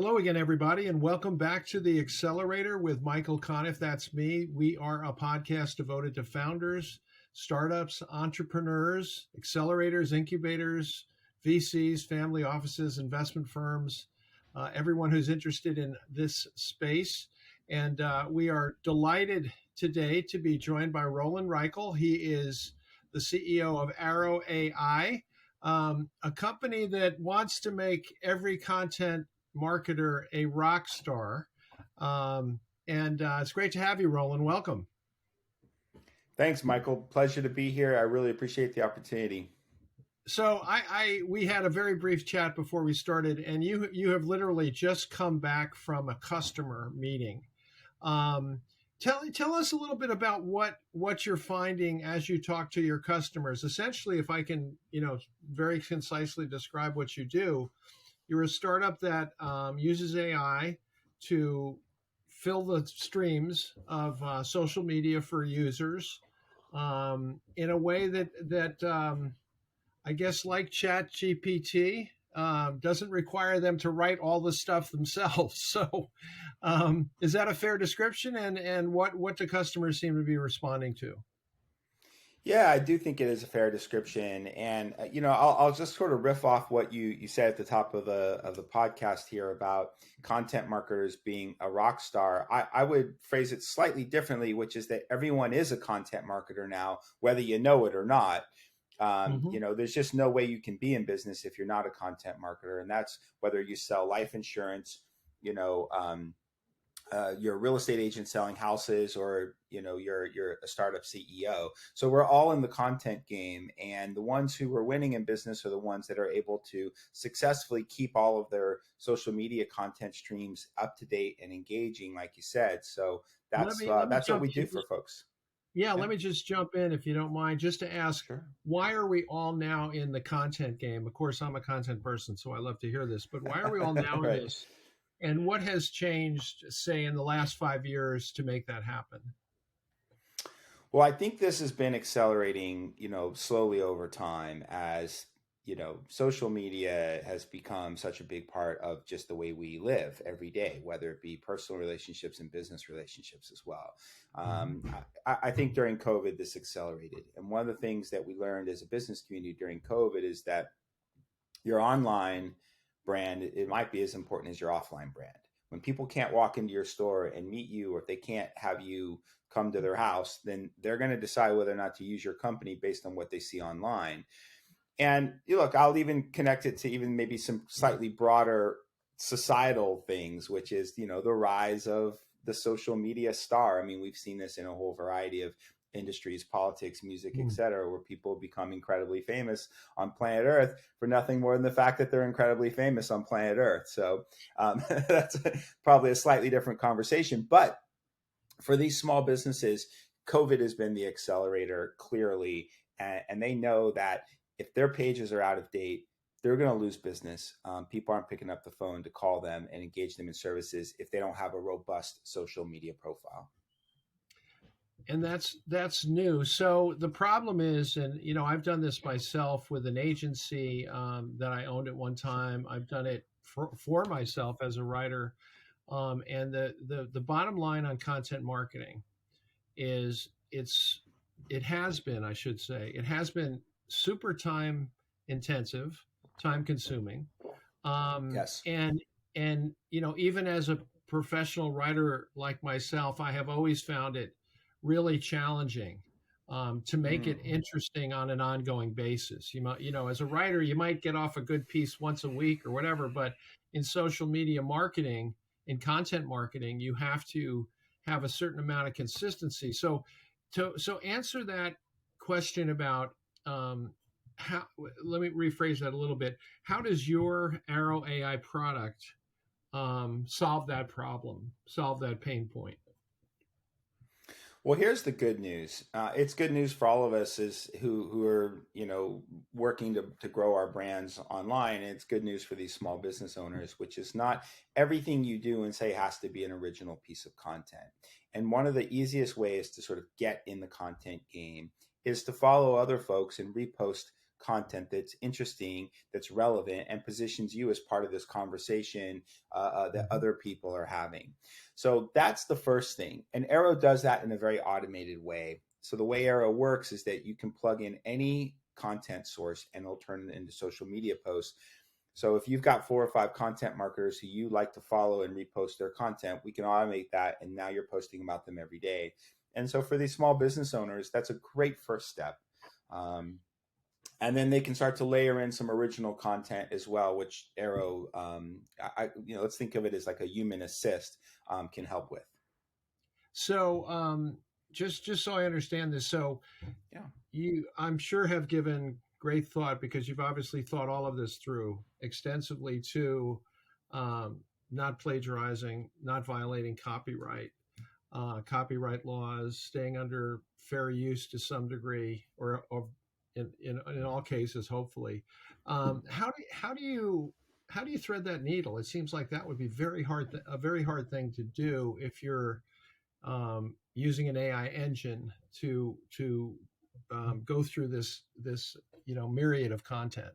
Hello again, everybody, and welcome back to the Accelerator with Michael Conniff. That's me. We are a podcast devoted to founders, startups, entrepreneurs, accelerators, incubators, VCs, family offices, investment firms, everyone who's interested in this space. And we are delighted today to be joined by Rolan Reichel. He is the CEO of Arrow.ai, a company that wants to make every content marketer a rock star. And it's great to have you, Rolan. Welcome. Thanks, Michael. Pleasure to be here. I really appreciate the opportunity. So we had a very brief chat before we started, and you have literally just come back from a customer meeting. Tell us a little bit about what you're finding as you talk to your customers. Essentially, if I can, very concisely describe what you do, you're a startup that uses AI to fill the streams of social media for users in a way that I guess, like Chat GPT, doesn't require them to write all the stuff themselves. So, is that a fair description? And what do customers seem to be responding to? Yeah, I do think it is a fair description, and I'll just sort of riff off what you said at the top of the podcast here about content marketers being a rock star. I would phrase it slightly differently, which is that everyone is a content marketer now, whether you know it or not. There's just no way you can be in business if you're not a content marketer, and that's whether you sell life insurance, you're a real estate agent selling houses, or you're a startup CEO. So we're all in the content game, and the ones who are winning in business are the ones that are able to successfully keep all of their social media content streams up to date and engaging, like you said. So that's what we do for folks. Yeah, let me just jump in, if you don't mind, just to ask, Sure. Why are we all now in the content game? Of course, I'm a content person, so I love to hear this, but why are we all now Right. in this? And what has changed, say, in the last 5 years to make that happen? Well, I think this has been accelerating, slowly over time as, social media has become such a big part of just the way we live every day, whether it be personal relationships and business relationships as well. I think during COVID, this accelerated. And one of the things that we learned as a business community during COVID is that your online brand, it might be as important as your offline brand. When people can't walk into your store and meet you, or if they can't have you come to their house, then they're going to decide whether or not to use your company based on what they see online. And look, I'll even connect it to even maybe some slightly broader societal things, which is, the rise of the social media star. I mean, we've seen this in a whole variety of industries, politics, music, et cetera, where people become incredibly famous on planet Earth for nothing more than the fact that they're incredibly famous on planet Earth. So that's probably a slightly different conversation. But for these small businesses, COVID has been the accelerator, clearly, and they know that if their pages are out of date, they're going to lose business. People aren't picking up the phone to call them and engage them in services if they don't have a robust social media profile. And that's new. So the problem is, and I've done this myself with an agency that I owned at one time. I've done it for myself as a writer. And the bottom line on content marketing is it has been super time intensive, time consuming. Yes. And even as a professional writer like myself, I have always found it really challenging to make it interesting on an ongoing basis. As a writer, you might get off a good piece once a week or whatever, but in social media marketing, in content marketing, you have to have a certain amount of consistency. So answer that question about how. Let me rephrase that a little bit. How does your Arrow AI product solve that problem, solve that pain point? Well, here's the good news. It's good news for all of us who are, working to grow our brands online. And it's good news for these small business owners, which is not everything you do and say has to be an original piece of content. And one of the easiest ways to sort of get in the content game is to follow other folks and repost content that's interesting, that's relevant, and positions you as part of this conversation that other people are having. So that's the first thing. And Arrow does that in a very automated way. So the way Arrow works is that you can plug in any content source and it'll turn it into social media posts. So if you've got 4 or 5 content marketers who you like to follow and repost their content, we can automate that. And now you're posting about them every day. And so for these small business owners, that's a great first step. And then they can start to layer in some original content as well, which Arrow, let's think of it as like a human assist, can help with. So just so I understand this, so Yeah. you, I'm sure, have given great thought, because you've obviously thought all of this through extensively, to not plagiarizing, not violating copyright laws, staying under fair use to some degree, or in all cases, hopefully. How do you thread that needle? It seems like that would be a very hard thing to do if you're using an AI engine to go through this myriad of content.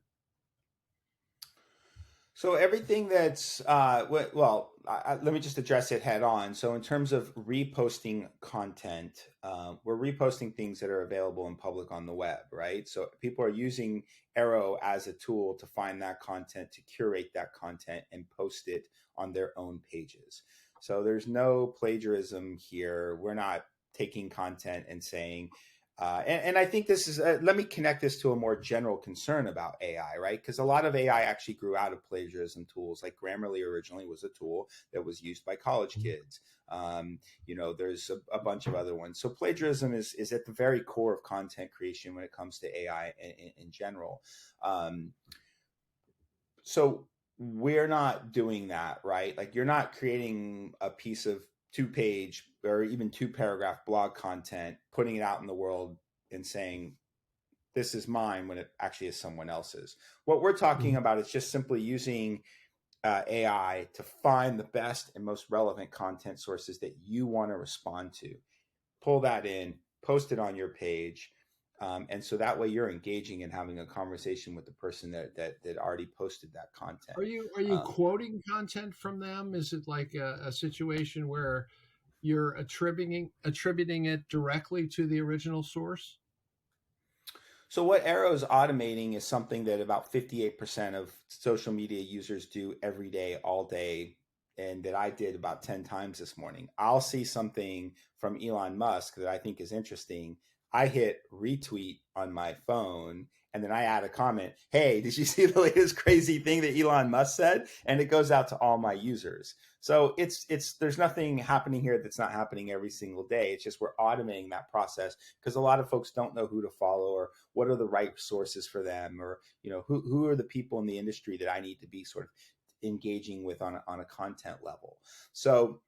So everything that's let me just address it head on. So in terms of reposting content, we're reposting things that are available in public on the web, right? So people are using Arrow as a tool to find that content, to curate that content, and post it on their own pages. So there's no plagiarism here. We're not taking content and saying, and I think this is, let me connect this to a more general concern about AI, right? Because a lot of AI actually grew out of plagiarism tools. Like Grammarly originally was a tool that was used by college kids. There's a bunch of other ones. So plagiarism is at the very core of content creation when it comes to AI in general. So we're not doing that, right? Like you're not creating a piece of 2-page or even 2-paragraph blog content, putting it out in the world and saying, this is mine, when it actually is someone else's. What we're talking about is just simply using AI to find the best and most relevant content sources that you want to respond to, pull that in, post it on your page. And so that way you're engaging and having a conversation with the person that already posted that content. Are you quoting content from them? Is it like a situation where you're attributing it directly to the original source? So what Arrow is automating is something that about 58% of social media users do every day, all day, and that I did about 10 times this morning. I'll see something from Elon Musk that I think is interesting. I hit retweet on my phone, and then I add a comment, hey, did you see the latest crazy thing that Elon Musk said? And it goes out to all my users. So there's nothing happening here that's not happening every single day. It's just we're automating that process because a lot of folks don't know who to follow or what are the right sources for them, or who are the people in the industry that I need to be sort of engaging with on a content level. So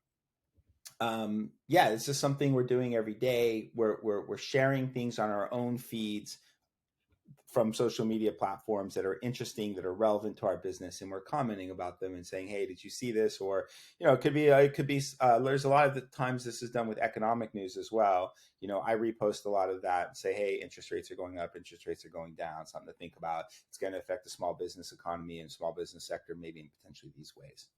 this is something we're doing every day. We're sharing things on our own feeds from social media platforms that are interesting, that are relevant to our business, and we're commenting about them and saying, hey, did you see this? Or it could be there's a lot of the times this is done with economic news as well. I repost a lot of that and say, hey, interest rates are going up, interest rates are going down, something to think about. It's going to affect the small business economy and small business sector maybe in potentially these ways.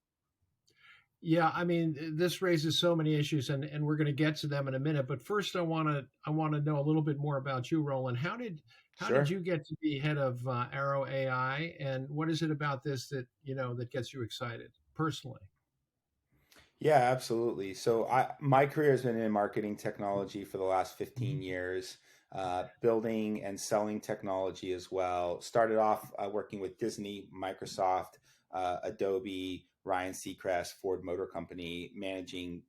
Yeah, I mean, this raises so many issues, and we're going to get to them in a minute. But first, I want to know a little bit more about you, Rolan. How did you get to be head of Arrow.ai, and what is it about this that that gets you excited personally? Yeah, absolutely. So my career has been in marketing technology for the last 15 years, building and selling technology as well. Started off working with Disney, Microsoft, Adobe, Ryan Seacrest, Ford Motor Company, managing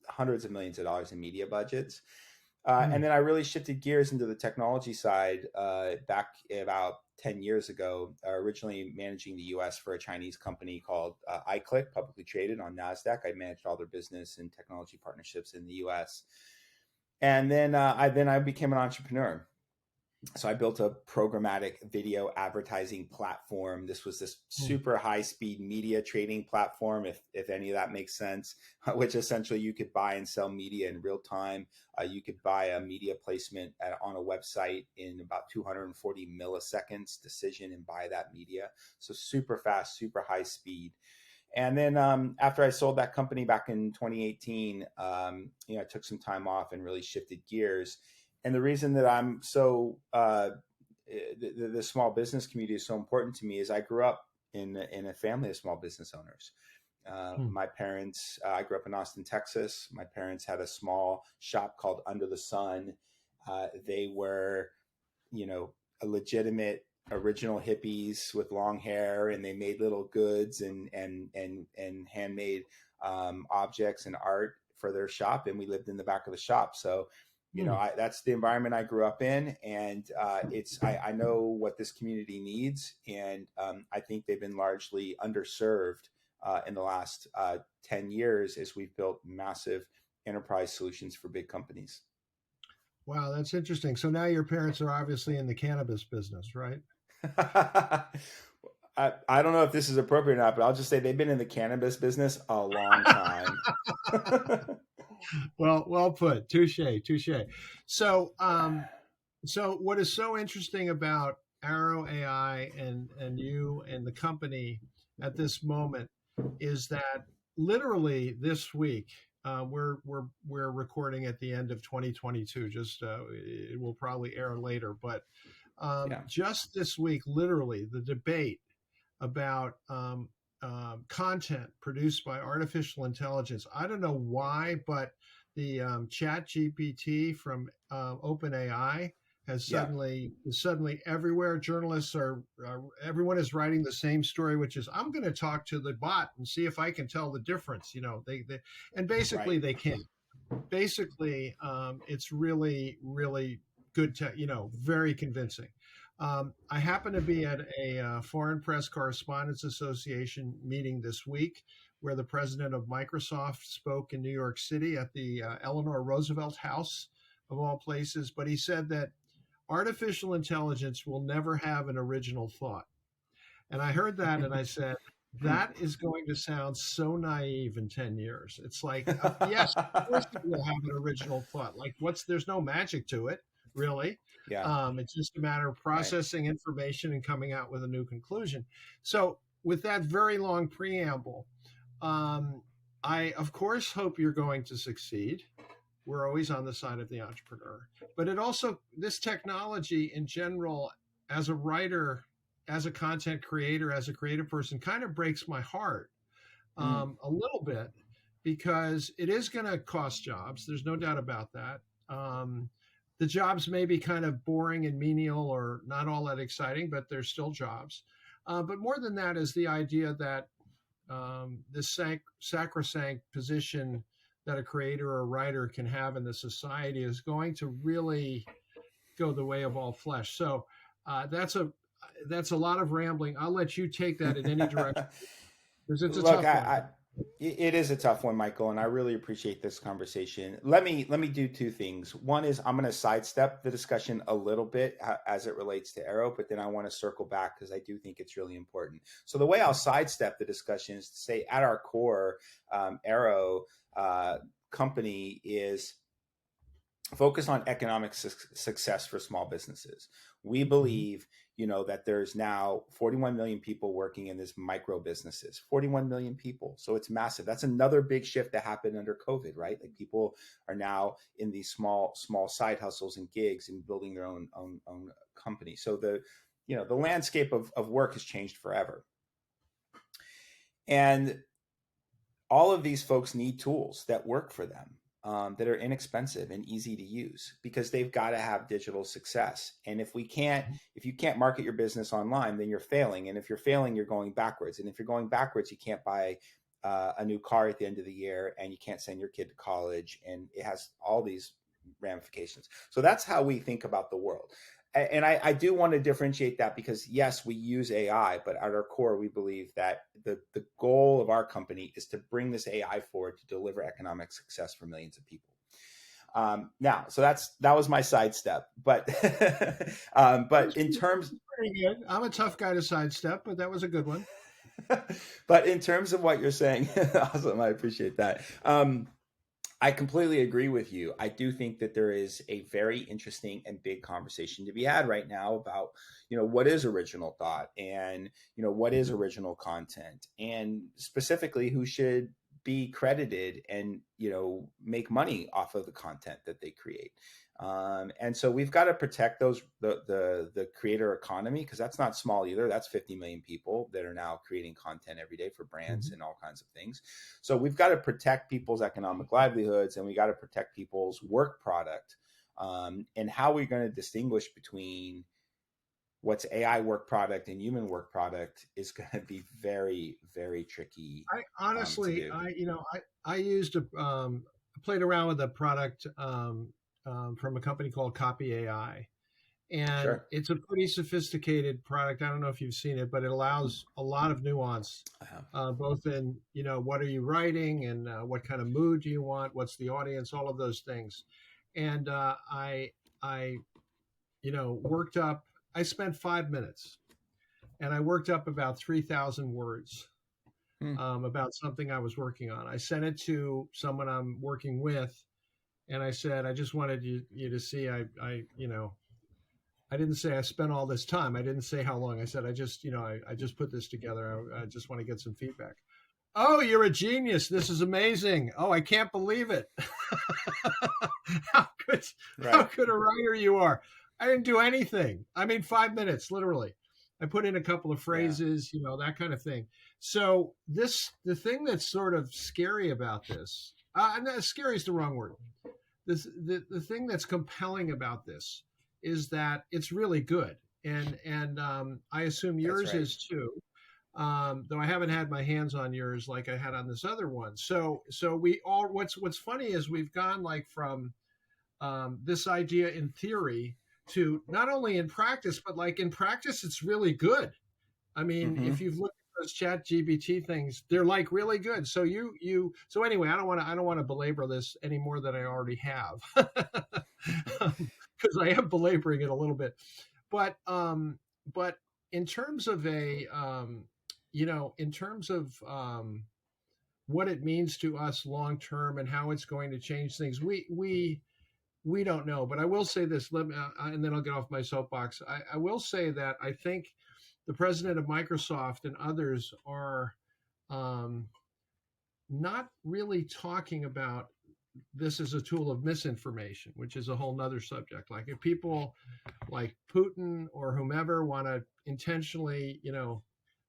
hundreds of millions of dollars in media budgets. And then I really shifted gears into the technology side back about 10 years ago, originally managing the US for a Chinese company called iClick, publicly traded on NASDAQ. I managed all their business and technology partnerships in the US. And then I became an entrepreneur. So I built a programmatic video advertising platform. This was this Hmm. super high speed media trading platform, if any of that makes sense, which essentially you could buy and sell media in real time. You could buy a media placement on a website in about 240 milliseconds, decision and buy that media. So super fast, super high speed. And then after I sold that company back in 2018, I took some time off and really shifted gears. And the reason that I'm so the small business community is so important to me is I grew up in a family of small business owners. Hmm. My parents, I grew up in Austin, Texas. My parents had a small shop called Under the Sun. They were, a legitimate original hippies with long hair, and they made little goods and handmade objects and art for their shop, and we lived in the back of the shop. So Hmm. that's the environment I grew up in, and I know what this community needs, and I think they've been largely underserved in the last 10 years as we've built massive enterprise solutions for big companies. Wow, that's interesting. So now your parents are obviously in the cannabis business, right? I don't know if this is appropriate or not, but I'll just say they've been in the cannabis business a long time. Well put. Touche, touche. So, so what is so interesting about Arrow AI and you and the company at this moment is that literally this week, we're recording at the end of 2022. Just it will probably air later, but Yeah. just this week, literally the debate about content produced by artificial intelligence. I don't know why, but the Chat GPT from OpenAI has Yeah. suddenly everywhere. Journalists are everyone is writing the same story, which is I'm going to talk to the bot and see if I can tell the difference. They and basically Right. they can. Basically, it's really good. Very convincing. I happen to be at a Foreign Press Correspondents Association meeting this week where the president of Microsoft spoke in New York City at the Eleanor Roosevelt House, of all places. But he said that artificial intelligence will never have an original thought. And I heard that and I said, that is going to sound so naive in 10 years. It's like, yes, of course it will have an original thought. Like, there's no magic to it, really. Yeah. It's just a matter of Right. processing information and coming out with a new conclusion. So, with that very long preamble, um, I, of course, hope you're going to succeed. We're always on the side of the entrepreneur. But it also, this technology in general, as a writer, as a content creator, as a creative person, kind of breaks my heart Mm. a little bit because it is going to cost jobs. There's no doubt about that. The jobs may be kind of boring and menial or not all that exciting, but they're still jobs. But more than that is the idea that this sacrosanct position that a creator or a writer can have in the society is going to really go the way of all flesh. So that's a lot of rambling. I'll let you take that in any direction because it's a Look, tough one. it is a tough one, Michael, and I really appreciate this conversation. Let me do two things. One is I'm going to sidestep the discussion a little bit as it relates to Arrow, but then I want to circle back because I do think it's really important. So the way I'll sidestep the discussion is to say, at our core, Arrow company is focus on economic success for small businesses. We Mhm. believe, that there's now 41 million people working in this micro businesses, 41 million people. So it's massive. That's another big shift that happened under COVID, right? Like people are now in these small side hustles and gigs and building their own company. So the landscape of work has changed forever. And all of these folks need tools that work for them, that are inexpensive and easy to use because they've got to have digital success. And if you can't market your business online, then you're failing. And if you're failing, you're going backwards. And if you're going backwards, you can't buy a new car at the end of the year, and you can't send your kid to college, and it has all these ramifications. So that's how we think about the world. And I do want to differentiate that because yes, we use AI, but at our core, we believe that the goal of our company is to bring this AI forward to deliver economic success for millions of people. Now, so that was my sidestep, but but in terms, Very good. I'm a tough guy to sidestep, but that was a good one. but in terms of what you're saying, awesome, I appreciate that. I completely agree with you. I do think that there is a very interesting and big conversation to be had right now about, what is original thought, and, what is original content, and specifically who should be credited and, make money off of the content that they create. And so we've got to protect the creator economy, because that's not small either. That's 50 million people that are now creating content every day for brands and all kinds of things. So we've got to protect people's economic livelihoods, and we got to protect people's work product. And how we're going to distinguish between what's AI work product and human work product is going to be very, very tricky. I honestly, I used played around with a product from a company called Copy.ai, and Sure. it's a pretty sophisticated product. I don't know if you've seen it, but it allows a lot of nuance, both in what are you writing, and what kind of mood do you want, what's the audience, all of those things. And I worked up. I spent 5 minutes, and I worked up about 3,000 words about something I was working on. I sent it to someone I'm working with, and I said, I just wanted you to see, I didn't say I spent all this time. I didn't say how long. I said, I just put this together. I just want to get some feedback. Oh, you're a genius. This is amazing. Oh, I can't believe it. How good a writer you are. I didn't do anything. I mean, 5 minutes, literally. I put in a couple of phrases, that kind of thing. So the thing that's sort of scary about this, scary is the wrong word. The thing that's compelling about this is that it's really good, and I assume yours is too. Though I haven't had my hands on yours like I had on this other one. So what's funny is we've gone like from this idea in theory to not only in practice, but like in practice, it's really good. I mean, if you've looked at those Chat GBT things, they're like really good. So so anyway, I don't want to belabor this any more than I already have, because I am belaboring it a little bit. But in terms of what it means to us long term and how it's going to change things, we don't know. But I will say this, and then I'll get off my soapbox. I will say that I think the president of Microsoft and others are not really talking about this as a tool of misinformation, which is a whole nother subject. Like if people like Putin or whomever want to intentionally,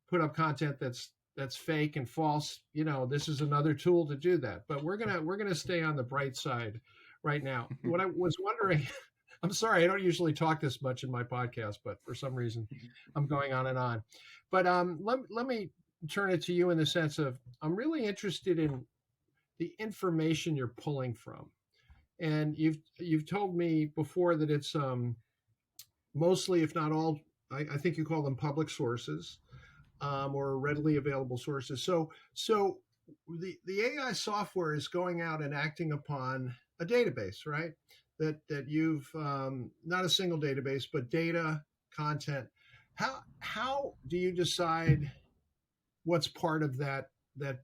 put up content that's fake and false, this is another tool to do that. But we're gonna stay on the bright side right now. What I was wondering, I'm sorry, I don't usually talk this much in my podcast, but for some reason I'm going on and on. But let me turn it to you in the sense of I'm really interested in the information you're pulling from. And you've told me before that it's mostly, if not all, I think you call them public sources, or readily available sources. So the AI software is going out and acting upon a database, right? That you've not a single database, but data, content. How do you decide what's part of that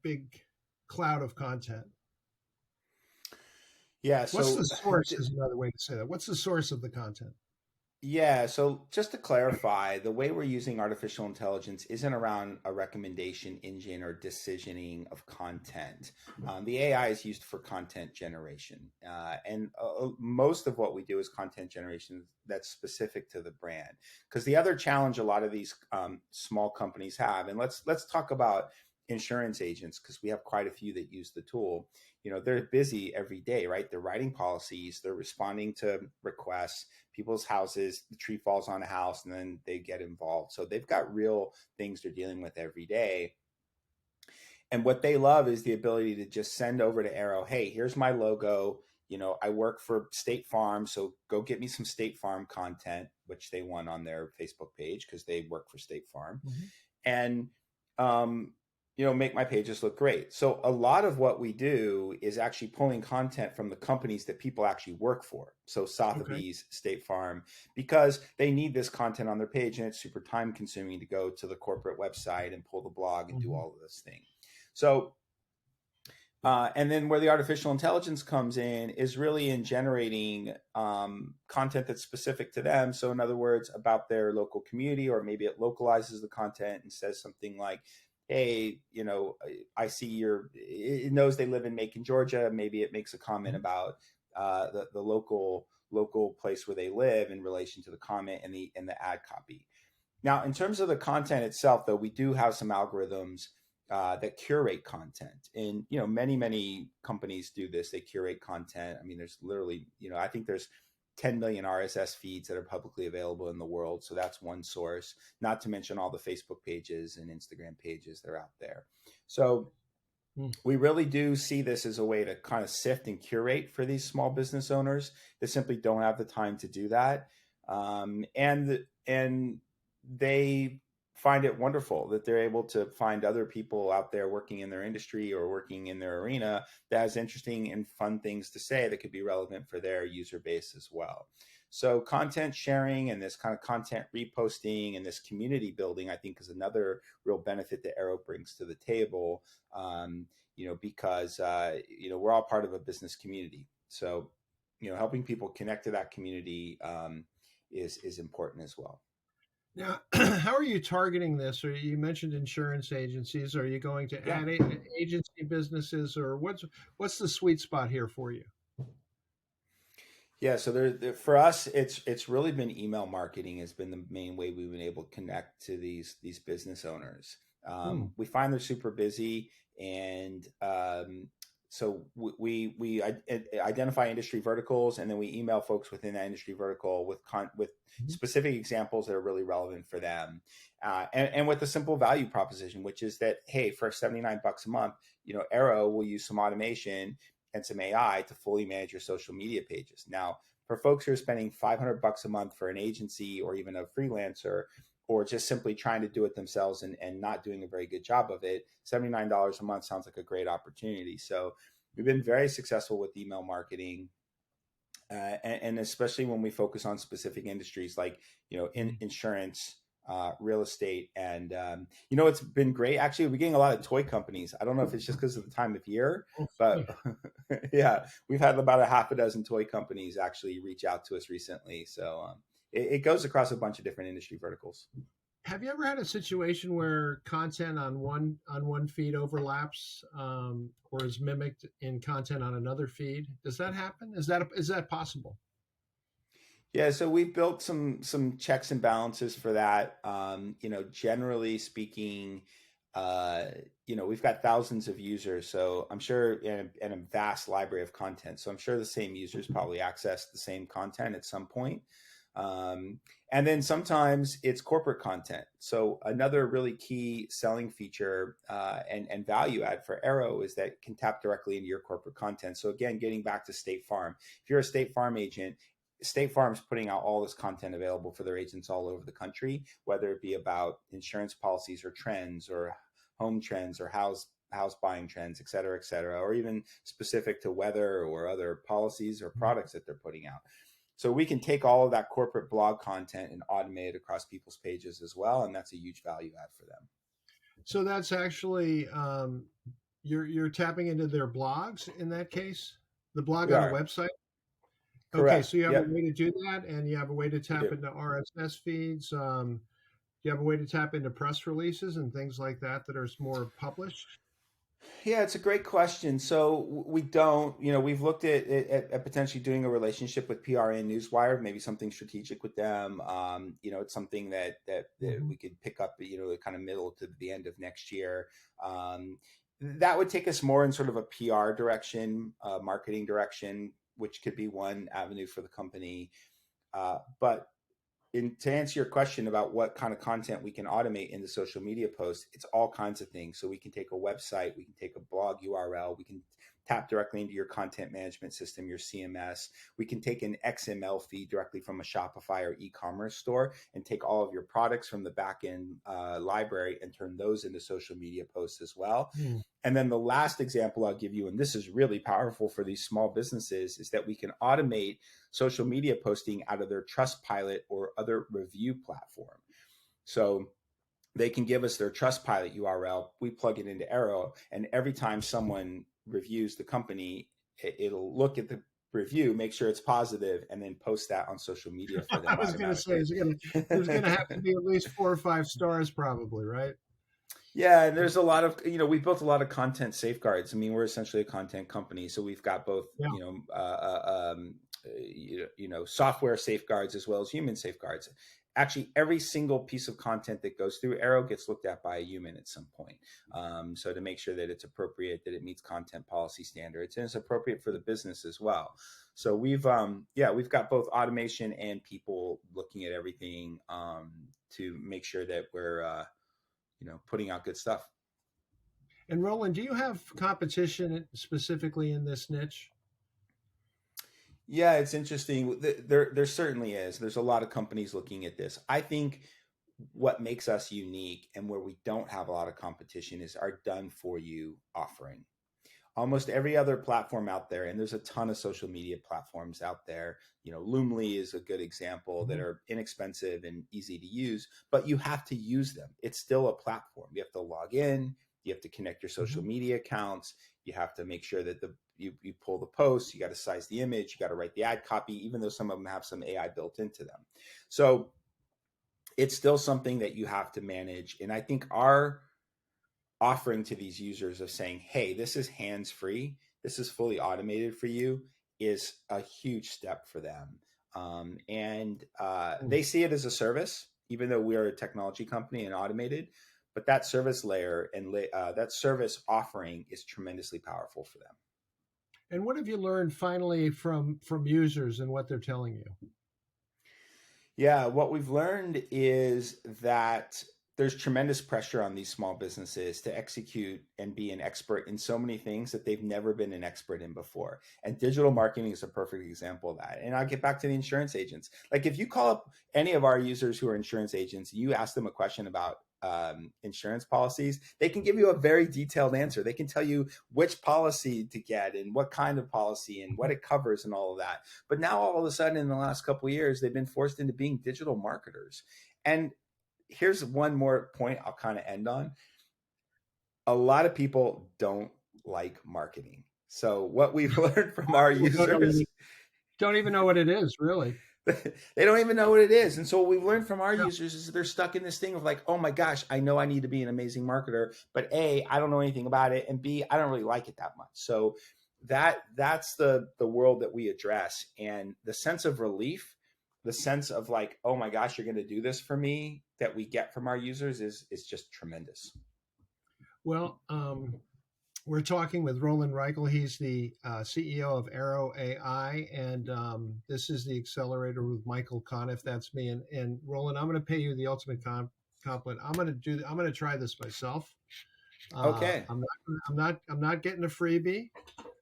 big cloud of content? Yeah. What's the source is another way to say that. What's the source of the content? Yeah, so just to clarify, the way we're using artificial intelligence isn't around a recommendation engine or decisioning of content. The AI is used for content generation. And most of what we do is content generation that's specific to the brand. Because the other challenge a lot of these small companies have, and let's talk about insurance agents, because we have quite a few that use the tool. They're busy every day, right? They're writing policies, they're responding to requests, people's houses, the tree falls on a house, and then they get involved. So they've got real things they're dealing with every day. And what they love is the ability to just send over to Arrow, hey, here's my logo. I work for State Farm, so go get me some State Farm content, which they want on their Facebook page because they work for State Farm. And make my pages look great. So a lot of what we do is actually pulling content from the companies that people actually work for. So Okay. Sotheby's, State Farm, because they need this content on their page, and it's super time consuming to go to the corporate website and pull the blog and do Mhm. all of this thing. So and then where the artificial intelligence comes in is really in generating content that's specific to them. So in other words, about their local community, or maybe it localizes the content and says something like, hey, I see it knows they live in Macon, Georgia. Maybe it makes a comment Mhm. about the local place where they live in relation to the comment and the ad copy. Now, in terms of the content itself, though, we do have some algorithms that curate content, and many companies do this. They curate content. I mean, there's literally, I think there's 10 million RSS feeds that are publicly available in the world. So that's one source. Not to mention all the Facebook pages and Instagram pages that are out there. So Mm. we really do see this as a way to kind of sift and curate for these small business owners that simply don't have the time to do that, and they find it wonderful that they're able to find other people out there working in their industry or working in their arena that has interesting and fun things to say that could be relevant for their user base as well. So content sharing and this kind of content reposting and this community building, I think, is another real benefit that Arrow brings to the table. Because we're all part of a business community. So, helping people connect to that community is important as well. Now, how are you targeting this? Or you mentioned insurance agencies. Are you going to Yeah. add agency businesses, or what's the sweet spot here for you? Yeah, so for us, it's really been email marketing has been the main way we've been able to connect to these business owners. Hmm. We find they're super busy, and so we identify industry verticals, and then we email folks within that industry vertical with Mhm. specific examples that are really relevant for them, and with a simple value proposition, which is that, hey, for $79 a month, Arrow will use some automation and some AI to fully manage your social media pages. Now, for folks who are spending $500 a month for an agency or even a freelancer, or just simply trying to do it themselves and not doing a very good job of it, $79 a month sounds like a great opportunity. So we've been very successful with email marketing. And especially when we focus on specific industries like in insurance, real estate, and it's been great. Actually, we're getting a lot of toy companies. I don't know if it's just because of the time of year, Oh, but fun. yeah, we've had about a half a dozen toy companies actually reach out to us recently. So it goes across a bunch of different industry verticals. Have you ever had a situation where content on one feed overlaps, or is mimicked in content on another feed? Does that happen? Is that possible? Yeah, so we've built some checks and balances for that. Generally speaking, uh, we've got thousands of users, so I'm sure, and a vast library of content. So I'm sure the same users probably access the same content at some point. Um, and then sometimes it's corporate content. So another really key selling feature and value add for Arrow is that it can tap directly into your corporate content. So again, getting back to State Farm, if you're a State Farm agent, State Farm's putting out all this content available for their agents all over the country, whether it be about insurance policies or trends or home trends or house buying trends, et cetera, or even specific to weather or other policies or products that they're putting out. So we can take all of that corporate blog content and automate it across people's pages as well, and that's a huge value add for them. So that's actually, you're tapping into their blogs in that case, the blog We on a are website. Okay, so correct. you have a Yep, way to do that, and you have a way to we tap do. into RSS feeds. Do you have a way to tap into press releases and things like that are more published? Yeah, it's a great question. So we don't, we've looked at potentially doing a relationship with PR and Newswire, maybe something strategic with them. It's something that Hmm. we could pick up, kind of middle to the end of next year. Um, that would take us more in sort of a PR direction, marketing direction, which could be one avenue for the company. But to answer your question about what kind of content we can automate in the social media posts, it's all kinds of things. So we can take a website, we can take a blog URL, we can tap directly into your content management system, your CMS. We can take an XML feed directly from a Shopify or e-commerce store and take all of your products from the backend library and turn those into social media posts as well. Hmm. And then the last example I'll give you, and this is really powerful for these small businesses, is that we can automate social media posting out of their Trustpilot or other review platform. So they can give us their Trustpilot URL, we plug it into Arrow, and every time someone reviews the company, it'll look at the review, make sure it's positive, and then post that on social media for them I was going to say, automatically. there's going to have to be at least 4 or 5 stars probably, right? Yeah, and there's a lot of, we built a lot of content safeguards. I mean, we're essentially a content company, so we've got both, Yeah. software safeguards as well as human safeguards. Actually, every single piece of content that goes through Arrow gets looked at by a human at some point. So to make sure that it's appropriate, that it meets content policy standards, and it's appropriate for the business as well. So we've got both automation and people looking at everything to make sure that we're putting out good stuff. And Roland, do you have competition specifically in this niche? Yeah, it's interesting. There certainly is. There's a lot of companies looking at this. I think what makes us unique and where we don't have a lot of competition is our done for you offering. Almost every other platform out there, and there's a ton of social media platforms out there. Loomly is a good example that are inexpensive and easy to use, but you have to use them. It's still a platform. You have to log in, you have to connect your social media accounts, you have to make sure that you pull the posts, you got to size the image, you got to write the ad copy, even though some of them have some AI built into them. So it's still something that you have to manage. And I think our offering to these users of saying, hey, this is hands-free, this is fully automated for you, is a huge step for them. They see it as a service, even though we are a technology company and automated, but that service layer and that service offering is tremendously powerful for them. And what have you learned finally from users and what they're telling you? Yeah, what we've learned is that there's tremendous pressure on these small businesses to execute and be an expert in so many things that they've never been an expert in before. And digital marketing is a perfect example of that. And I'll get back to the insurance agents. Like if you call up any of our users who are insurance agents, you ask them a question about insurance policies, they can give you a very detailed answer. They can tell you which policy to get and what kind of policy and what it covers and all of that. But now all of a sudden in the last couple of years, they've been forced into being digital marketers. And here's one more point I'll kind of end on. A lot of people don't like marketing. So what we've learned from our users don't even know what it is, really. They don't even know what it is. And so what we've learned from our users is that they're stuck in this thing of like, oh my gosh, I know I need to be an amazing marketer, but A, I don't know anything about it. And B, I don't really like it that much. So that's the world that we address. And the sense of relief, the sense of like, oh my gosh, you're going to do this for me, that we get from our users is just tremendous. Well, we're talking with Rolan Reichel. He's the CEO of Arrow.ai, and this is the Accelerator with Michael Conniff. That's me. And Roland, I'm going to pay you the ultimate compliment. I'm going to try this myself. Okay. I'm not getting a freebie.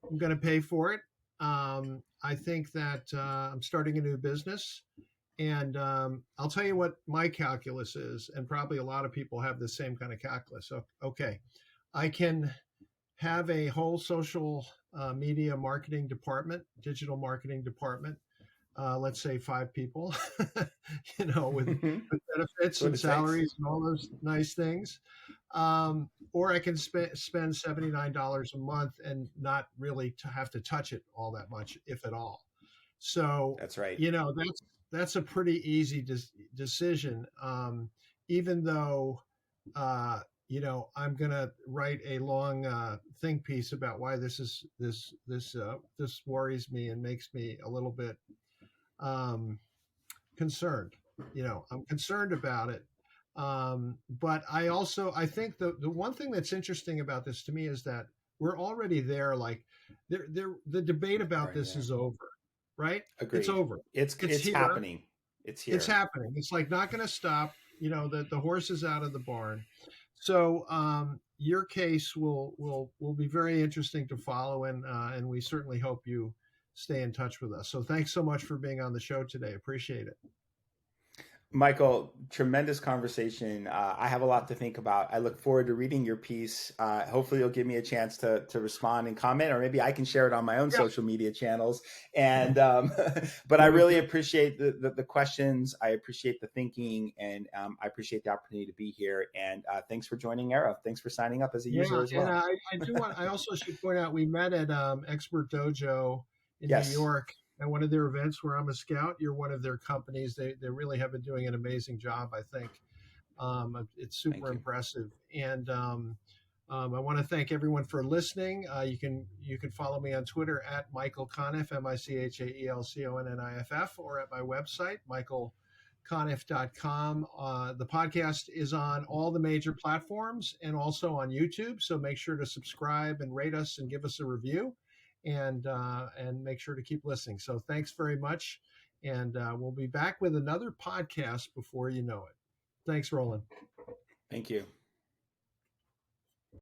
I'm going to pay for it. I think that I'm starting a new business, and I'll tell you what my calculus is, and probably a lot of people have the same kind of calculus. So, okay, I can have a whole social media marketing department, digital marketing department, let's say 5 people, with benefits and salaries and all those nice things. Or I can spend $79 a month and not really have to touch it all that much, if at all. So that's right. That's a pretty easy decision. Even though, I'm going to write a long think piece about why this worries me and makes me a little bit concerned. I'm concerned about it. But I think the one thing that's interesting about this to me is that we're already there. Like the debate about this is over, right? Agreed. It's over. It's happening. It's here. It's happening. It's like not going to stop. The horse is out of the barn. So your case will be very interesting to follow, and we certainly hope you stay in touch with us. So thanks so much for being on the show today. Appreciate it. Michael, tremendous conversation. I have a lot to think about. I look forward to reading your piece. Hopefully, you'll give me a chance to respond and comment, or maybe I can share it on my own social media channels. And but I really appreciate the questions. I appreciate the thinking, and I appreciate the opportunity to be here. And thanks for joining Arrow. Thanks for signing up as a user as well. And I do want. I also should point out we met at Expert Dojo in New York at one of their events where I'm a scout. You're one of their companies. They really have been doing an amazing job, I think. It's super impressive. And I want to thank everyone for listening. You can follow me on Twitter at Michael Conniff, MichaelConniff, or at my website, michaelconniff.com. The podcast is on all the major platforms and also on YouTube. So make sure to subscribe and rate us and give us a review. And make sure to keep listening. So thanks very much. And we'll be back with another podcast before you know it. Thanks, Roland. Thank you.